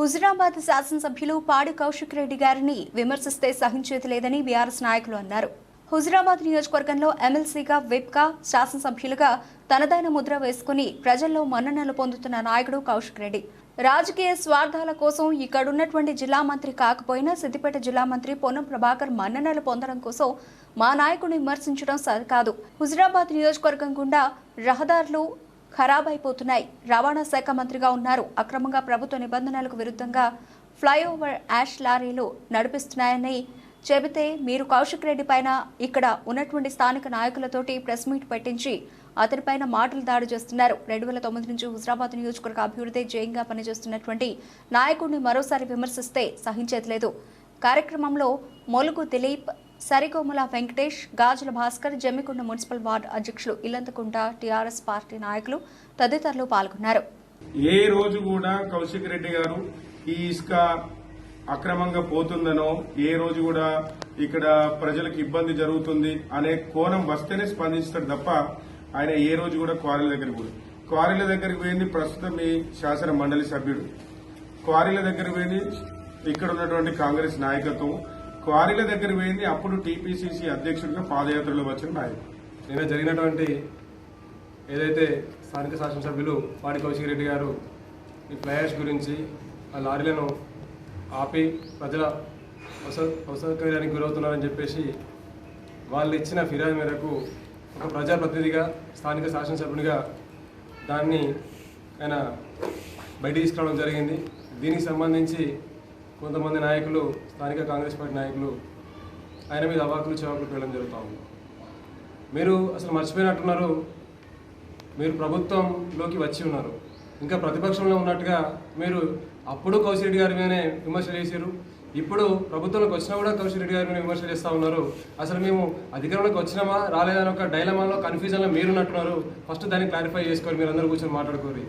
హుజురాబాద్ శాసనసభ్యులు పాడి కౌశిక్ రెడ్డి గారిని విమర్శిస్తే సహించేది లేదని బీఆర్ఎస్ నాయకులు అన్నారు. హుజురాబాద్ నియోజకవర్గంలో ఎమ్మెల్సీగా, విప్గా, శాసనసభ్యులుగా తనదైన ముద్ర వేసుకుని ప్రజల్లో మన్ననలు పొందుతున్న నాయకుడు కౌశిక్ రెడ్డి. రాజకీయ స్వార్థాల కోసం ఇక్కడున్నటువంటి జిల్లా మంత్రి కాకపోయినా సిద్దిపేట జిల్లా మంత్రి పొన్నం ప్రభాకర్ మన్ననలు పొందడం కోసం మా నాయకుడిని విమర్శించడం సరికాదు. హుజురాబాద్ నియోజకవర్గం గుండా రహదారులు ఖరాబ్ అయిపోతున్నాయి. రవాణా శాఖ మంత్రిగా ఉన్నారు. అక్రమంగా ప్రభుత్వ నిబంధనలకు విరుద్ధంగా ఫ్లైఓవర్ యాష్ లారీలు నడిపిస్తున్నాయని చెబితే మీరు కౌశిక్ రెడ్డి పైన ఇక్కడ ఉన్నటువంటి స్థానిక నాయకులతోటి ప్రెస్ మీట్ పెట్టించి అతనిపైన మాటలు దాడి చేస్తున్నారు. 2009 నుంచి హుజురాబాద్ నియోజకవర్గ అభివృద్ధి జయంగా పనిచేస్తున్నటువంటి నాయకుడిని మరోసారి విమర్శిస్తే సహించేది లేదు. కార్యక్రమంలో మొలుగు దిలీప్, సరిగోముల వెంకటేష్, గాజుల భాస్కర్, జమ్మికుంట మున్సిపల్ వార్డు అధ్యక్షులు ఇల్లంతకుంట, టీఆర్ఎస్ పార్టీ నాయకులు తదితరులు పాల్గొన్నారు. ఏ రోజు కూడా కౌశిక్ రెడ్డి గారు ఈ ఇసుక అక్రమంగా పోతుందనో, ఏ రోజు కూడా ఇక్కడ ప్రజలకు ఇబ్బంది జరుగుతుంది అనే కోణం వస్తేనే స్పందిస్తాడు తప్ప ఆయన ఏ రోజు కూడా క్వారీల దగ్గరికి పోయి క్వారీల దగ్గరికి పోయింది ప్రస్తుతం ఈ శాసన మండలి సభ్యుడు, క్వారీల దగ్గరికి పోయింది ఇక్కడ ఉన్నటువంటి కాంగ్రెస్ నాయకత్వం, క్వారీల దగ్గర పోయింది అప్పుడు టీపీసీసీ అధ్యక్షుడిగా పాదయాత్రలో వచ్చిన నాయకుడు. నిన్న జరిగినటువంటి ఏదైతే స్థానిక శాసనసభ్యులు పాడి కౌశిక్ రెడ్డి గారు ఈ ఫ్లైయాష్ గురించి ఆ లారీలను ఆపి ప్రజల అసౌకర్యానికి గురవుతున్నారని చెప్పేసి వాళ్ళు ఇచ్చిన ఫిర్యాదు మేరకు ఒక ప్రజాప్రతినిధిగా, స్థానిక శాసనసభ్యునిగా దాన్ని ఆయన బయట తీసుకురావడం జరిగింది. దీనికి సంబంధించి కొంతమంది నాయకులు, స్థానిక కాంగ్రెస్ పార్టీ నాయకులు ఆయన మీద అవాకులు చవాకులు పెట్టడం జరుగుతూ ఉంది. మీరు అసలు మర్చిపోయినట్టున్నారు, మీరు ప్రభుత్వంలోకి వచ్చి ఉన్నారు, ఇంకా ప్రతిపక్షంలో ఉన్నట్టుగా మీరు అప్పుడు కౌశిక్ రెడ్డి గారి మీదనే విమర్శలు చేశారు, ఇప్పుడు ప్రభుత్వంలోకి వచ్చినా కూడా కౌశిక్ రెడ్డి గారి మీద విమర్శలు చేస్తూ ఉన్నారు. అసలు మేము అధికారంలోకి వచ్చినామా రాలేదని ఒక డైలమాలో, కన్ఫ్యూజన్లో మీరున్నట్టున్నారు. ఫస్ట్ దాన్ని క్లారిఫై చేసుకోవాలి, మీరు అందరూ కూర్చొని మాట్లాడుకోరు.